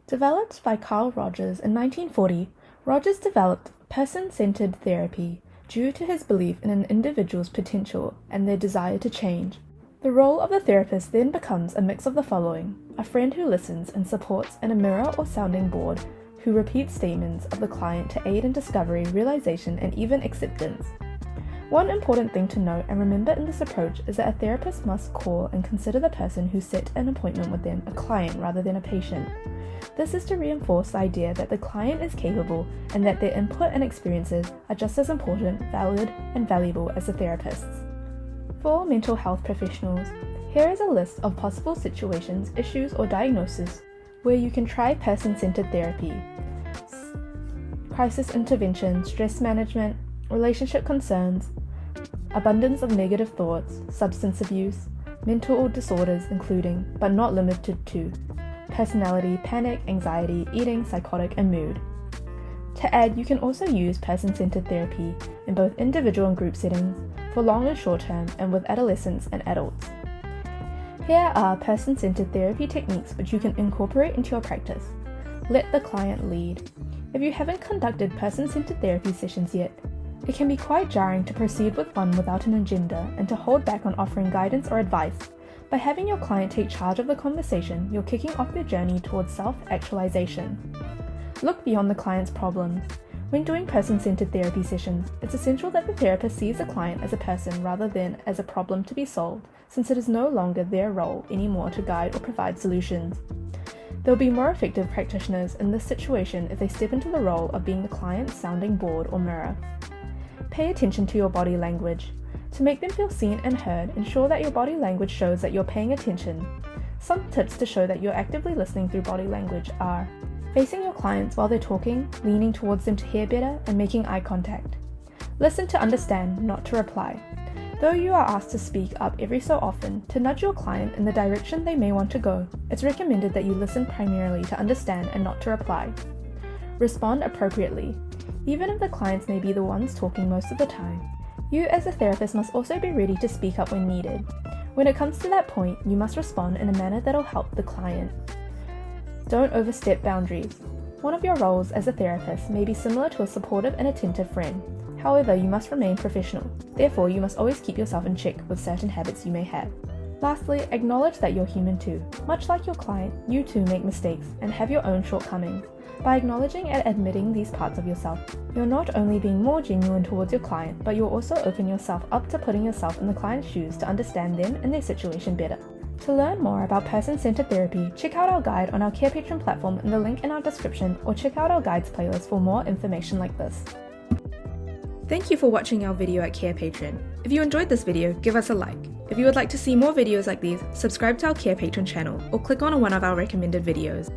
Developed by Carl Rogers in 1940, Rogers developed person-centered therapy due to his belief in an individual's potential and their desire to change. The role of the therapist then becomes a mix of the following: a friend who listens and supports, and a mirror or sounding board who repeats statements of the client to aid in discovery, realization, and even acceptance. One important thing to note and remember in this approach is that a therapist must call and consider the person who set an appointment with them a client rather than a patient. This is to reinforce the idea that the client is capable and that their input and experiences are just as important, valid, and valuable as the therapist's. For mental health professionals, here is a list of possible situations, issues, or diagnoses where you can try person-centered therapy: crisis intervention, stress management, relationship concerns, abundance of negative thoughts, substance abuse, mental disorders including, but not limited to, personality, panic, anxiety, eating, psychotic, and mood. To add, you can also use person-centered therapy in both individual and group settings, for long and short term, and with adolescents and adults. Here are person-centered therapy techniques which you can incorporate into your practice. Let the client lead. If you haven't conducted person-centered therapy sessions yet, it can be quite jarring to proceed with one without an agenda and to hold back on offering guidance or advice. By having your client take charge of the conversation, you're kicking off their journey towards self-actualization. Look beyond the client's problems. When doing person-centered therapy sessions, it's essential that the therapist sees the client as a person rather than as a problem to be solved, since it is no longer their role anymore to guide or provide solutions. They'll be more effective practitioners in this situation if they step into the role of being the client's sounding board or mirror. Pay attention to your body language. To make them feel seen and heard, ensure that your body language shows that you're paying attention. Some tips to show that you're actively listening through body language are: facing your clients while they're talking, leaning towards them to hear better, and making eye contact. Listen to understand, not to reply. Though you are asked to speak up every so often to nudge your client in the direction they may want to go, it's recommended that you listen primarily to understand and not to reply. Respond appropriately. Even if the clients may be the ones talking most of the time, you as a therapist must also be ready to speak up when needed. When it comes to that point, you must respond in a manner that'll help the client. Don't overstep boundaries. One of your roles as a therapist may be similar to a supportive and attentive friend. However, you must remain professional. Therefore, you must always keep yourself in check with certain habits you may have. Lastly, acknowledge that you're human too. Much like your client, you too make mistakes and have your own shortcomings. By acknowledging and admitting these parts of yourself, you're not only being more genuine towards your client, but you'll also open yourself up to putting yourself in the client's shoes to understand them and their situation better. To learn more about person-centered therapy, check out our guide on our Carepatron platform in the link in our description, or check out our guides playlist for more information like this. Thank you for watching our video at Carepatron. If you enjoyed this video, give us a like. If you would like to see more videos like these, subscribe to our Carepatron channel or click on one of our recommended videos.